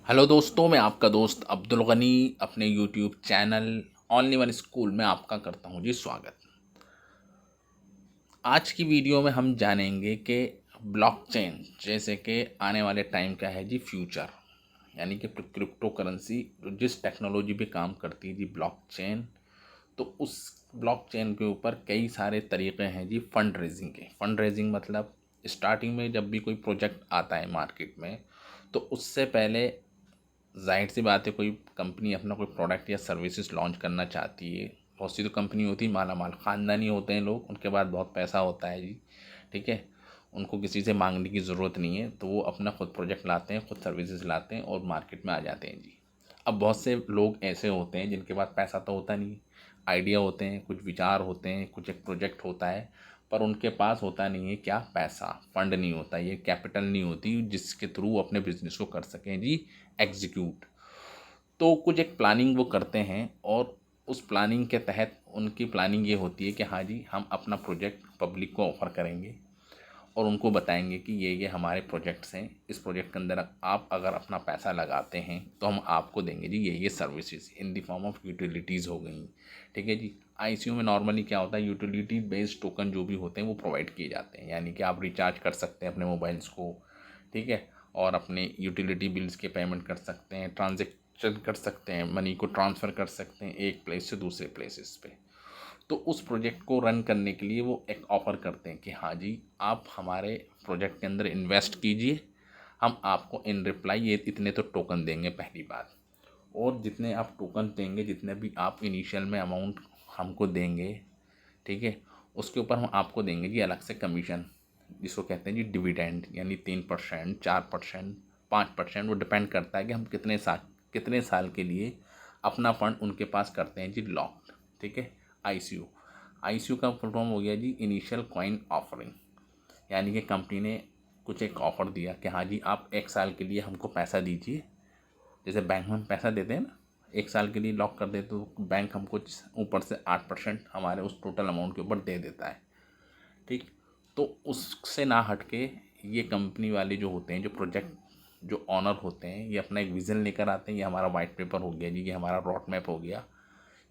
Hello दोस्तों, मैं आपका दोस्त अब्दुल गनी अपने YouTube channel only one school में आपका करता हूं जी स्वागत। आज की वीडियो में हम जानेंगे कि ब्लॉकचेन जैसे कि आने वाले टाइम का है जी फ्यूचर, यानी कि क्रिप्टो करेंसी जिस टेक्नोलॉजी पे काम करती है जी ब्लॉकचेन। तो उस ब्लॉकचेन के ऊपर कई सारे तरीके हैं जी फंड रेजिंग के। फंड रेजिंग मतलब स्टार्टिंग में जब भी कोई प्रोजेक्ट आता है मार्केट में, तो उससे पहले जाहिर सी बात है, कोई कंपनी अपना कोई प्रोडक्ट या सर्विसेज लॉन्च करना चाहती है। बहुत सी तो कंपनी होती है माला माल, ख़ानदानी होते हैं लोग, उनके पास बहुत पैसा होता है जी। ठीक है, उनको किसी से मांगने की ज़रूरत नहीं है, तो वो अपना खुद प्रोजेक्ट लाते हैं, खुद सर्विसेज लाते हैं और मार्केट में आ जाते हैं जी। अब बहुत से लोग ऐसे होते हैं जिनके पास पैसा तो होता नहीं है, आइडिया होते हैं, कुछ विचार होते हैं, कुछ एक प्रोजेक्ट होता है, पर उनके पास होता नहीं है क्या, पैसा, फंड नहीं होता, ये कैपिटल नहीं होती जिसके थ्रू अपने बिजनेस को कर सकें जी एग्जीक्यूट। तो कुछ एक प्लानिंग वो करते हैं और उस प्लानिंग के तहत उनकी प्लानिंग ये होती है कि हाँ जी, हम अपना प्रोजेक्ट पब्लिक को ऑफ़र करेंगे और उनको बताएंगे कि ये हमारे प्रोजेक्ट्स हैं। इस प्रोजेक्ट के अंदर आप अगर अपना पैसा लगाते हैं तो हम आपको देंगे जी ये services in the form of utilities हो गई। ठीक है जी। आईसीयू में नॉर्मली क्या होता है, यूटिलिटी बेस्ड टोकन जो भी होते हैं वो प्रोवाइड किए जाते हैं, यानी कि आप रिचार्ज कर सकते हैं अपने मोबाइल्स को। ठीक है, और अपने यूटिलिटी बिल्स के पेमेंट कर सकते हैं, ट्रांजेक्शन कर सकते हैं, मनी को ट्रांसफ़र कर सकते हैं एक प्लेस से दूसरे प्लेसेस पे। तो उस प्रोजेक्ट को रन करने के लिए वो एक ऑफ़र करते हैं कि हाँ जी, आप हमारे प्रोजेक्ट के अंदर इन्वेस्ट कीजिए, हम आपको इन रिप्लाई ये इतने तो टोकन देंगे पहली बात। और जितने आप टोकन देंगे, जितने भी आप इनिशियल में अमाउंट हमको देंगे, ठीक है, उसके ऊपर हम आपको देंगे जी अलग से कमीशन, जिसको कहते हैं जी डिविडेंड, यानी 3%, 4%, 5%, वो डिपेंड करता है कि हम कितने साल के लिए अपना फ़ंड उनके पास करते हैं जी लॉक्ड। ठीक है। आईसीयू आईसीयू का फुल फॉर्म हो गया जी इनिशियल कॉइन ऑफरिंग, यानी कि कंपनी ने कुछ एक ऑफ़र दिया कि हाँ जी, आप 1 साल के लिए हमको पैसा दीजिए। जैसे बैंक में हम पैसा देते हैं ना, 1 साल के लिए लॉक कर देते तो बैंक हमको ऊपर से 8% हमारे उस टोटल अमाउंट के ऊपर दे देता है। ठीक। तो उससे ना हट के ये कंपनी वाले जो होते हैं, जो प्रोजेक्ट जो ऑनर होते हैं, ये अपना एक विज़न लेकर आते हैं। ये हमारा वाइट पेपर हो गया जी, ये हमारा रोड मैप हो गया।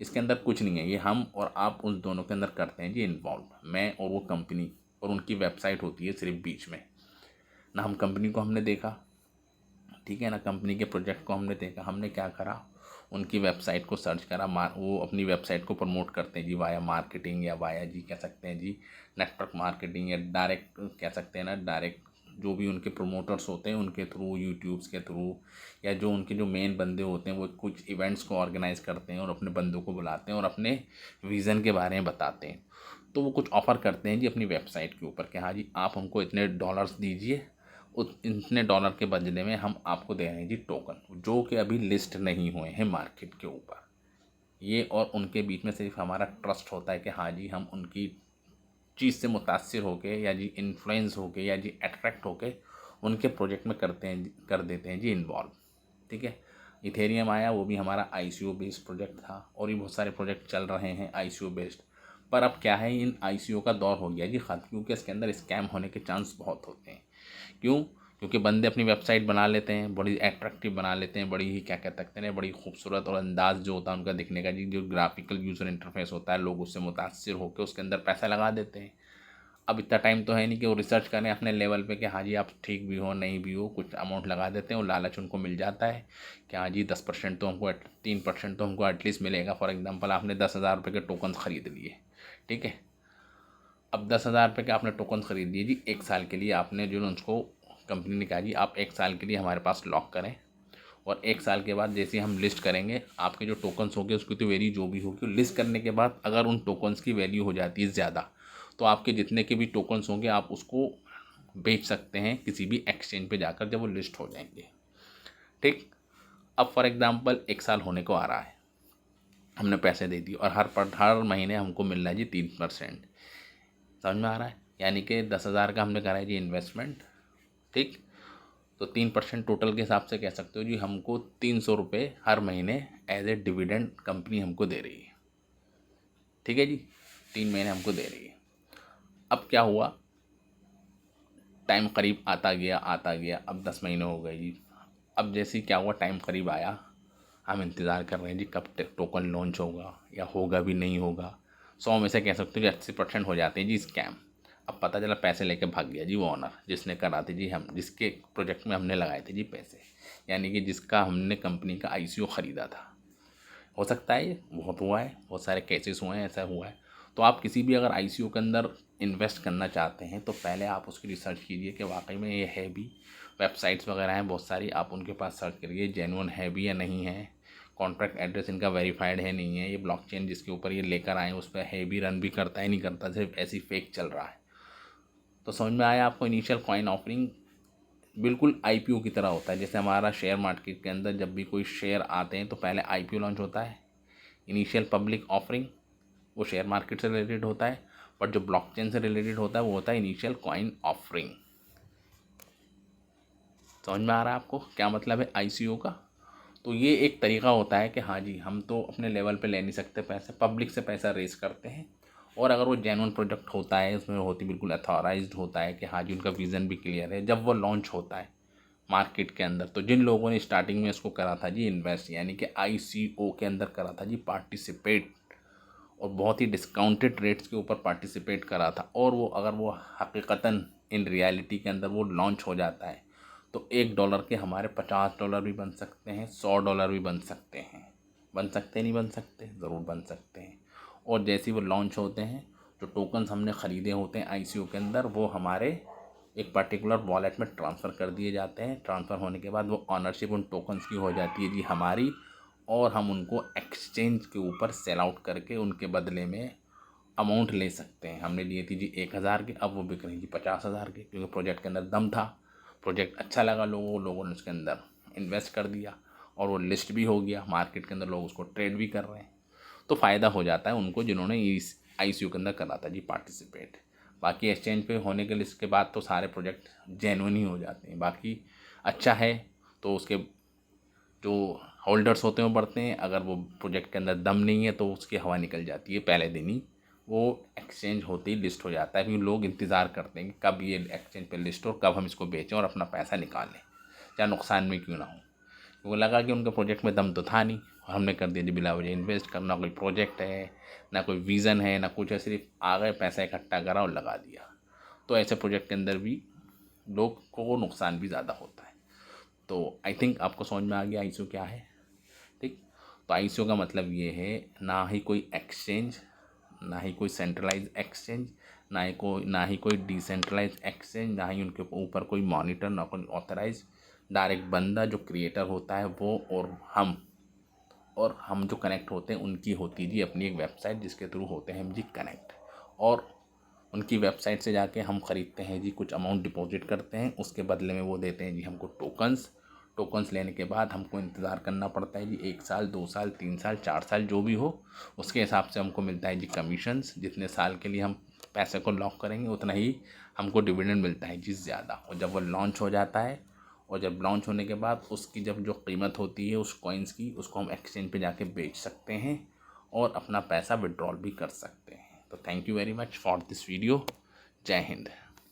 इसके अंदर कुछ नहीं है, ये हम और आप उन दोनों के अंदर करते हैं जी इन्वॉल्व, मैं और वो कंपनी। और उनकी वेबसाइट होती है सिर्फ बीच में। ना हम कंपनी को हमने देखा, ठीक है, ना कंपनी के प्रोजेक्ट को हमने देखा। हमने क्या करा, उनकी वेबसाइट को सर्च करा। वो अपनी वेबसाइट को प्रमोट करते हैं जी वाया मार्केटिंग, या वाया जी कह सकते हैं जी नेटवर्क मार्केटिंग, या डायरेक्ट कह सकते हैं ना, डायरेक्ट जो भी उनके प्रोमोटर्स होते हैं उनके थ्रू, यूट्यूब्स के थ्रू, या जो उनके जो मेन बंदे होते हैं वो कुछ इवेंट्स को ऑर्गेनाइज करते हैं और अपने बंदों को बुलाते हैं और अपने विज़न के बारे में बताते हैं। तो वो कुछ ऑफ़र करते हैं जी अपनी वेबसाइट के ऊपर कि हाँ जी, आप हमको इतने डॉलर्स दीजिए, उत इतने डॉलर के बदले में हम आपको दे रहे हैं जी टोकन, जो कि अभी लिस्ट नहीं हुए हैं मार्केट के ऊपर। ये और उनके बीच में सिर्फ हमारा ट्रस्ट होता है कि हाँ जी, हम उनकी चीज़ से मुतासिर होके, या जी इन्फ्लुएंस होके, या जी अट्रैक्ट होके उनके प्रोजेक्ट में कर देते हैं जी इन्वॉल्व। ठीक है। इथेरियम आया, वो भी हमारा आईसीयू बेस्ड प्रोजेक्ट था, और भी बहुत सारे प्रोजेक्ट चल रहे हैं आईसीयू बेस्ड। पर अब क्या है, इन आईसीयू का दौर हो गया जी ख़त्म, क्योंकि इसके अंदर स्कैम होने के चांस बहुत होते हैं। क्यों? क्योंकि बंदे अपनी वेबसाइट बना लेते हैं, बड़ी एट्रैक्टिव बना लेते हैं, बड़ी ही क्या कह सकते हैं, बड़ी खूबसूरत, और अंदाज़ जो होता है उनका दिखने का जी, जो ग्राफिकल यूज़र इंटरफेस होता है, लोग उससे मुतासिर होकर उसके अंदर पैसा लगा देते हैं। अब इतना टाइम तो है नहीं कि वो रिसर्च करें अपने लेवल पे कि हाँ जी, आप ठीक भी हो नहीं भी हो, कुछ अमाउंट लगा देते हैं और लालच उनको मिल जाता है कि हाँ जी, 10% तो हमको 3% तो हमको एटलीस्ट मिलेगा। फॉर एग्जांपल, आपने 10,000 रुपये के टोकन्स खरीद लिए। ठीक है। अब 10,000 रुपये के आपने टोकन खरीद लिए जी 1 साल के लिए। आपने जो उसको कंपनी ने कहा जी आप 1 साल के लिए हमारे पास लॉक करें, और 1 साल के बाद जैसे हम लिस्ट करेंगे, आपके जो टोकन्स होंगे उसकी तो वैल्यू जो भी होगी, लिस्ट करने के बाद अगर उन टोकन्स की वैल्यू हो जाती है ज़्यादा, तो आपके जितने के भी टोकन्स होंगे आप उसको बेच सकते हैं किसी भी एक्सचेंज पे जाकर, जब वो लिस्ट हो जाएंगे। ठीक। अब फॉर एग्जांपल 1 साल होने को आ रहा है, हमने पैसे दे दिए और हर महीने हमको मिल रहा है जी 3%। समझ में आ रहा है? यानी कि 10,000 का हमने करा है जी इन्वेस्टमेंट। ठीक। तो 3% टोटल के हिसाब से कह सकते हो जी, हमको 300 रुपये हर महीने एज ए डिविडेंड कंपनी हमको दे रही है। ठीक है जी, 3 महीने हमको दे रही है। अब क्या हुआ, टाइम करीब आता गया आता गया, अब 10 महीने हो गए जी। अब जैसे ही क्या हुआ, टाइम करीब आया, हम इंतज़ार कर रहे हैं जी कब टोकन लॉन्च होगा या होगा भी नहीं होगा। 100 में से कह सकते हो कि 80% हो जाते हैं जी स्कैम। अब पता चला पैसे लेके भाग गया जी वो ओनर, जिसने करा थे जी, हम जिसके प्रोजेक्ट में हमने लगाए थे जी पैसे, यानी कि जिसका हमने कंपनी का आईसीओ ख़रीदा था। हो सकता है, ये बहुत हुआ है, बहुत सारे केसेस हुए हैं, ऐसा हुआ है। तो आप किसी भी अगर आईसीओ के अंदर इन्वेस्ट करना चाहते हैं तो पहले आप उसकी रिसर्च कीजिए कि वाकई में ये है भी। वेबसाइट्स वगैरह हैं बहुत सारी, आप उनके पास सर्च करिए जेन्युइन है भी या नहीं है, कॉन्ट्रैक्ट एड्रेस इनका वेरीफाइड है नहीं है, ये ब्लॉकचेन जिसके ऊपर ये लेकर आए उस पर है भी, रन भी करता है नहीं करता, सिर्फ ऐसी फेक चल रहा है। तो समझ में आया आपको। इनिशियल कॉइन ऑफरिंग बिल्कुल आईपीओ की तरह होता है। जैसे हमारा शेयर मार्केट के अंदर जब भी कोई शेयर आते हैं तो पहले आईपीओ लॉन्च होता है, इनिशियल पब्लिक ऑफरिंग, वो शेयर मार्केट से रिलेटेड होता है। बट जो ब्लॉकचेन से रिलेटेड होता है वो होता है इनिशियल कॉइन ऑफरिंग। समझ में आ रहा है आपको क्या मतलब है आईसीओ का। तो ये एक तरीका होता है कि हाँ जी, हम तो अपने लेवल पे ले नहीं सकते पैसे, पब्लिक से पैसा रेस करते हैं। और अगर वो जेन्युइन प्रोजेक्ट होता है, उसमें होती बिल्कुल अथॉराइज्ड होता है कि हाँ जी उनका विज़न भी क्लियर है, जब वो लॉन्च होता है मार्केट के अंदर, तो जिन लोगों ने स्टार्टिंग में इसको करा था जी इन्वेस्ट, यानी कि आईसीओ के अंदर करा था जी पार्टिसिपेट, और बहुत ही डिस्काउंटेड रेट्स के ऊपर पार्टिसिपेट करा था, और वो अगर वो हकीकतन इन रियलिटी के अंदर वो लॉन्च हो जाता है तो $1 के हमारे $50 भी बन सकते हैं, $100 भी बन सकते हैं। बन सकते नहीं बन सकते, ज़रूर बन सकते हैं। और जैसे ही वो लॉन्च होते हैं, जो टोकन्स हमने ख़रीदे होते हैं आईसीओ के अंदर, वो हमारे एक पर्टिकुलर वॉलेट में ट्रांसफ़र कर दिए जाते हैं। ट्रांसफ़र होने के बाद वो ऑनरशिप उन टोकन्स की हो जाती है जी हमारी, और हम उनको एक्सचेंज के ऊपर सेल आउट करके उनके बदले में अमाउंट ले सकते हैं। हमने लिए थी जी 1000 के, अब वो बिक रही जी 50,000 के, क्योंकि प्रोजेक्ट के अंदर दम था, प्रोजेक्ट अच्छा लगा लोगों ने उसके अंदर इन्वेस्ट कर दिया, और वो लिस्ट भी हो गया मार्केट के अंदर, लोग उसको ट्रेड भी कर रहे हैं। तो फ़ायदा हो जाता है उनको जिन्होंने इस आईसीयू के अंदर करा था जी पार्टिसिपेट। बाकी एक्सचेंज पे होने के लिस्ट के बाद तो सारे प्रोजेक्ट जेन्युइन ही हो जाते हैं। बाकी अच्छा है तो उसके जो होल्डर्स होते हैं वो बढ़ते हैं, अगर वो प्रोजेक्ट के अंदर दम नहीं है तो उसकी हवा निकल जाती है पहले दिन ही, वो एक्सचेंज होते ही लिस्ट हो जाता है। क्योंकि लोग इंतज़ार करते हैं कि कब ये एक्सचेंज पे लिस्ट हो, कब हम इसको बेचें और अपना पैसा निकालें, चाहे नुकसान में क्यों ना हो। वो लगा कि उनके प्रोजेक्ट में दम तो था नहीं, और हमने कर दिया जी बिला वजह इन्वेस्ट करना, कोई प्रोजेक्ट है ना, कोई विज़न है ना कुछ है, सिर्फ आ गए पैसा इकट्ठा करा और लगा दिया। तो ऐसे प्रोजेक्ट के अंदर भी लोग को नुकसान भी ज़्यादा होता है। तो आई थिंक आपको समझ में आ गया आईसीओ क्या है। ठीक, तो आईसीओ का मतलब ये है, ना ही कोई एक्सचेंज, ना ही कोई सेंट्रलाइज एक्सचेंज, ना ही कोई डिसेंट्रलाइज एक्सचेंज, ना ही उनके ऊपर कोई मॉनिटर, ना कोई ऑथराइज, डायरेक्ट बंदा जो क्रिएटर होता है वो, और हम जो कनेक्ट होते हैं उनकी होती जी अपनी एक वेबसाइट, जिसके थ्रू होते हैं हम जी कनेक्ट। और उनकी वेबसाइट से जाके हम ख़रीदते हैं जी, कुछ अमाउंट डिपॉजिट करते हैं, उसके बदले में वो देते हैं जी हमको टोकन्स लेने के बाद हमको इंतज़ार करना पड़ता है जी 1 साल 2 साल 3 साल 4 साल जो भी हो, उसके हिसाब से हमको मिलता है जी कमीशंस। जितने साल के लिए हम पैसे को लॉक करेंगे उतना ही हमको डिविडेंड मिलता है जी ज़्यादा। और जब वो लॉन्च हो जाता है, और जब लॉन्च होने के बाद उसकी जब जो कीमत होती है उस कॉइन्स की, उसको हम एक्सचेंज पे जाके बेच सकते हैं और अपना पैसा विड्रॉल भी कर सकते हैं। तो thank you very much for this video. जय हिंद।